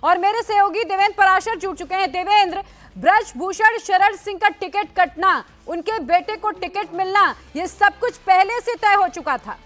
और मेरे सहयोगी देवेंद्र पराशर जुड़ चुके हैं। देवेंद्र, ब्रजभूषण शरण सिंह का टिकट कटना, उनके बेटे को टिकट मिलना, ये सब कुछ पहले से तय हो चुका था।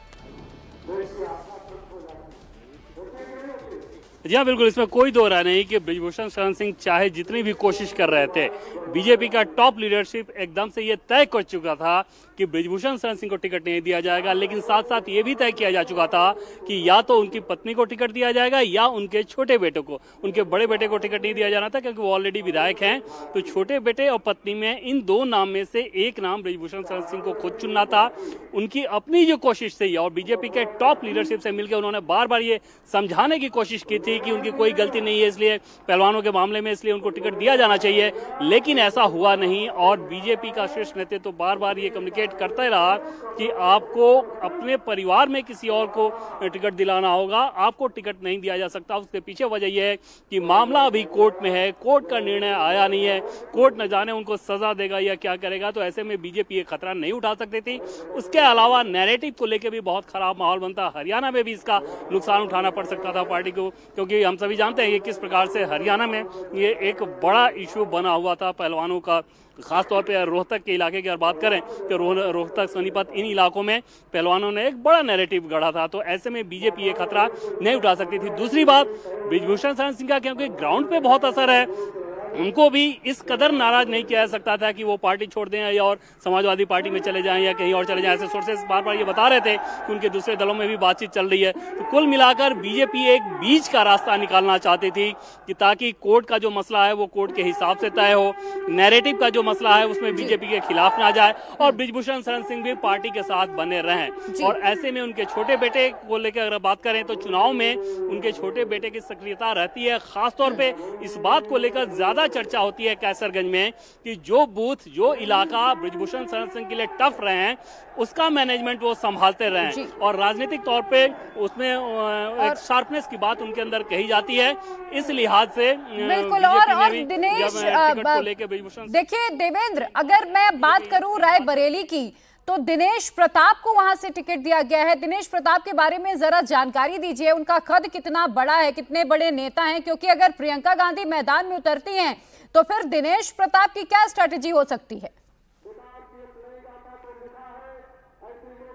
जी हाँ, बिल्कुल, इसमें कोई दो राय नहीं कि ब्रजभूषण शरण सिंह चाहे जितनी भी कोशिश कर रहे थे, बीजेपी का टॉप लीडरशिप एकदम से ये तय कर चुका था कि ब्रजभूषण शरण सिंह को टिकट नहीं दिया जाएगा। लेकिन साथ साथ ये भी तय किया जा चुका था कि या तो उनकी पत्नी को टिकट दिया जाएगा या उनके छोटे बेटे को। उनके बड़े बेटे को टिकट नहीं दिया जाना था क्योंकि वो ऑलरेडी विधायक हैं। तो छोटे बेटे और पत्नी में इन दो नाम में से एक नाम ब्रजभूषण शरण सिंह को खुद चुनना था। उनकी अपनी जो कोशिश थी और बीजेपी के टॉप लीडरशिप से मिलकर उन्होंने बार बार ये समझाने की कोशिश की थी कि उनकी कोई गलती नहीं है, इसलिए पहलवानों के मामले में इसलिए उनको टिकट दिया जाना चाहिए। लेकिन ऐसा हुआ नहीं और बीजेपी का शीर्ष नेतृत्व तो बार बार ये कम्युनिकेट करता रहा कि आपको अपने परिवार में किसी और को टिकट दिलाना होगा, आपको टिकट नहीं दिया जा सकता। उसके पीछे वजह यह है कि मामला अभी कोर्ट में है, कोर्ट का निर्णय आया नहीं है, कोर्ट न जाने उनको सजा देगा या क्या करेगा। तो ऐसे में बीजेपी ये खतरा नहीं उठा सकती थी। उसके अलावा नैरेटिव को लेकर भी बहुत खराब माहौल बनता, हरियाणा में भी इसका नुकसान उठाना पड़ सकता था पार्टी को, क्योंकि हम सभी जानते हैं कि किस प्रकार से हरियाणा में ये एक बड़ा इशू बना हुआ था पहलवानों का। खासतौर पे रोहतक के इलाके की अगर बात करें तो रोहतक सोनीपत इन इलाकों में पहलवानों ने एक बड़ा नैरेटिव गढ़ा था। तो ऐसे में बीजेपी ये खतरा नहीं उठा सकती थी। दूसरी बात, ब्रजभूषण शरण सिंह का क्योंकि ग्राउंड पे बहुत असर है, उनको भी इस कदर नाराज नहीं किया जा सकता था कि वो पार्टी छोड़ दें या और समाजवादी पार्टी में चले जाएं या कहीं और चले जाएं। ऐसे सोर्सेस बार बार ये बता रहे थे कि उनके दूसरे दलों में भी बातचीत चल रही है। तो कुल मिलाकर बीजेपी एक बीच का रास्ता निकालना चाहती थी कि ताकि कोर्ट का जो मसला है वो कोर्ट के हिसाब से तय हो, नैरेटिव का जो मसला है उसमें बीजेपी के खिलाफ ना जाए और ब्रजभूषण शरण सिंह भी पार्टी के साथ बने रहें। और ऐसे में उनके छोटे बेटे को लेकर अगर बात करें तो चुनाव में उनके छोटे बेटे की सक्रियता रहती है। खासतौर पर इस बात को लेकर ज्यादा चर्चा होती है कैसरगंज में कि जो बूथ, जो इलाका ब्रजभूषण शरण सिंह के लिए टफ रहे हैं उसका मैनेजमेंट वो संभालते रहे और राजनीतिक तौर पे उसमें एक शार्पनेस की बात उनके अंदर कही जाती है। इस लिहाज से बिल्कुल। और दिनेश, देखिए देवेंद्र, अगर मैं बात करूं रायबरेली की तो दिनेश प्रताप को वहां से टिकट दिया गया है। दिनेश प्रताप के बारे में जरा जानकारी दीजिए, उनका कद कितना बड़ा है, कितने बड़े नेता हैं? क्योंकि अगर प्रियंका गांधी मैदान में उतरती हैं तो फिर दिनेश प्रताप की क्या स्ट्रैटेजी हो सकती है?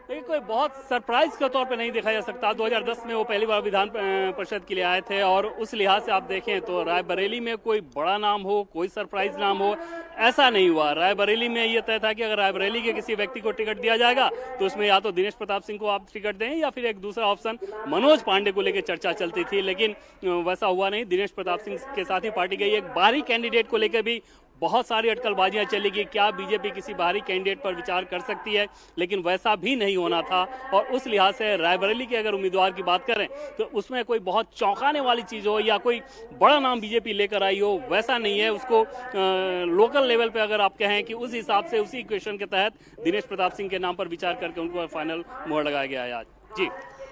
कोई बहुत सरप्राइज के तौर पे नहीं देखा जा सकता। 2010 में वो पहली बार विधान परिषद के लिए आए थे और उस लिहाज से आप देखें तो रायबरेली में कोई बड़ा नाम हो, कोई सरप्राइज नाम हो, ऐसा नहीं हुआ। रायबरेली में ये तय था कि अगर रायबरेली के किसी व्यक्ति को टिकट दिया जाएगा तो उसमें या तो दिनेश प्रताप सिंह को आप टिकट दें या फिर एक दूसरा ऑप्शन मनोज पांडे को लेकर चर्चा चलती थी। लेकिन वैसा हुआ नहीं। दिनेश प्रताप सिंह के साथ ही पार्टी गई। एक बाहरी कैंडिडेट को लेकर भी बहुत सारी अटकलबाजियां चली कि क्या बीजेपी किसी बाहरी कैंडिडेट पर विचार कर सकती है, लेकिन वैसा भी नहीं होना था। और उस लिहाज से रायबरेली के अगर उम्मीदवार की बात करें तो उसमें कोई बहुत चौंकाने वाली चीज हो या कोई बड़ा नाम बीजेपी लेकर आई हो, वैसा नहीं है। उसको लोकल लेवल पे अगर आप कहें कि उस हिसाब से उसी इक्वेशन के तहत दिनेश प्रताप सिंह के नाम पर विचार करके उनको फाइनल मोहर लगाया गया है आज। जी,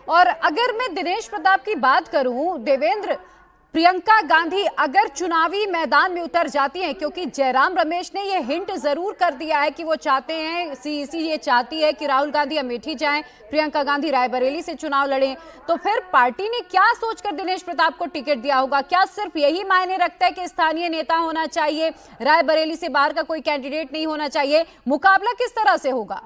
और अगर मैं दिनेश प्रताप की बात करूं देवेंद्र, प्रियंका गांधी अगर चुनावी मैदान में उतर जाती हैं, क्योंकि जयराम रमेश ने ये हिंट जरूर कर दिया है कि वो चाहते हैं, सीईसी ये चाहती है कि राहुल गांधी अमेठी जाएं, प्रियंका गांधी रायबरेली से चुनाव लड़ें, तो फिर पार्टी ने क्या सोचकर दिनेश प्रताप को टिकट दिया होगा? क्या सिर्फ यही मायने रखता है कि स्थानीय नेता होना चाहिए, रायबरेली से बाहर का कोई कैंडिडेट नहीं होना चाहिए? मुकाबला किस तरह से होगा?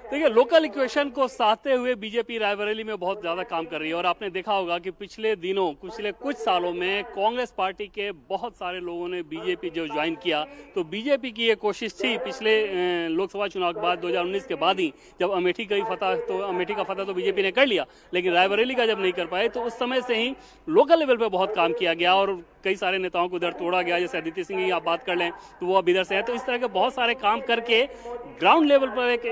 देखिए, लोकल इक्वेशन को साधते हुए बीजेपी रायबरेली में बहुत ज्यादा काम कर रही है। और आपने देखा होगा कि पिछले दिनों, पिछले कुछ सालों में कांग्रेस पार्टी के बहुत सारे लोगों ने बीजेपी जो ज्वाइन किया, तो बीजेपी की ये कोशिश थी पिछले लोकसभा चुनाव के बाद 2019 के बाद ही, जब अमेठी का फतह तो बीजेपी ने कर लिया, लेकिन रायबरेली का जब नहीं कर पाए तो उस समय से ही लोकल लेवल पे बहुत काम किया गया और कई सारे नेताओं को इधर तोड़ा गया। जैसे अदिति सिंह की आप बात कर लें तो वो अब इधर से है। तो इस तरह के बहुत सारे काम करके ग्राउंड लेवल पर एक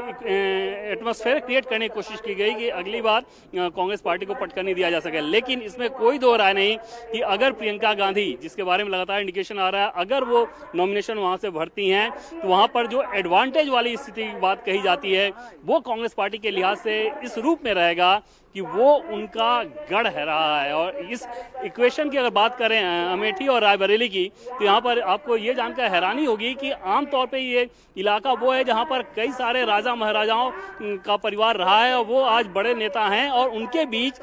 एटमॉस्फेयर क्रिएट करने की कोशिश की गई कि अगली बार कांग्रेस पार्टी को पटका नहीं दिया जा सके। लेकिन इसमें कोई दो राय नहीं कि अगर प्रियंका गांधी, जिसके बारे में लगातार इंडिकेशन आ रहा है, अगर वो नॉमिनेशन वहां से भरती हैं तो वहां पर जो एडवांटेज वाली स्थिति की बात कही जाती है वो कांग्रेस पार्टी के लिहाज से इस रूप में रहेगा कि वो उनका गढ़ है रहा है। और इस इक्वेशन की अगर बात करें अमेठी और रायबरेली की, तो यहाँ पर आपको ये जानकर हैरानी होगी कि आमतौर पे ये इलाका वो है जहाँ पर कई सारे राजा महाराजाओं का परिवार रहा है और वो आज बड़े नेता हैं और उनके बीच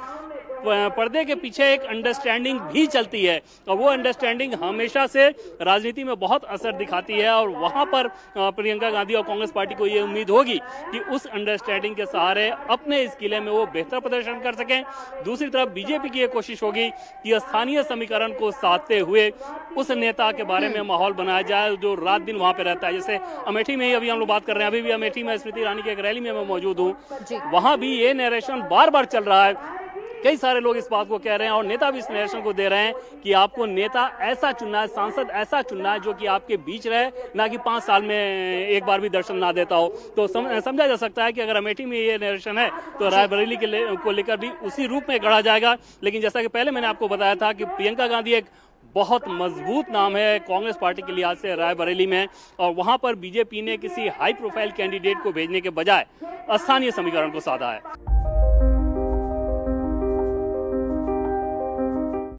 पर्दे के पीछे एक अंडरस्टैंडिंग भी चलती है और वो अंडरस्टैंडिंग हमेशा से राजनीति में बहुत असर दिखाती है और वहां पर प्रियंका गांधी और कांग्रेस पार्टी को ये उम्मीद होगी कि उस अंडरस्टैंडिंग के सहारे अपने इस किले में वो बेहतर प्रदर्शन कर सकें। दूसरी तरफ बीजेपी की ये कोशिश होगी कि स्थानीय समीकरण को साधते हुए उस नेता के बारे में माहौल बनाया जाए जो रात दिन वहां पे रहता है। जैसे अमेठी में ही अभी हम लोग बात कर रहे हैं, अभी भी अमेठी में स्मृति ईरानी की एक रैली में मैं मौजूद हूँ, वहां भी ये नरेशन बार बार चल रहा है। कई सारे लोग इस बात को कह रहे हैं और नेता भी इस नरेशन को दे रहे हैं कि आपको नेता ऐसा चुनना है, सांसद ऐसा चुनना है जो कि आपके बीच रहे, ना कि 5 साल में एक बार भी दर्शन ना देता हो। तो समझा जा सकता है कि अगर अमेठी में ये नरेशन है तो रायबरेली को लेकर भी उसी रूप में गढ़ा जाएगा। लेकिन जैसा कि पहले मैंने आपको बताया था कि प्रियंका गांधी एक बहुत मजबूत नाम है कांग्रेस पार्टी के लिहाज से रायबरेली में, और वहां पर बीजेपी ने किसी हाई प्रोफाइल कैंडिडेट को भेजने के बजाय स्थानीय समीकरण को साधा है।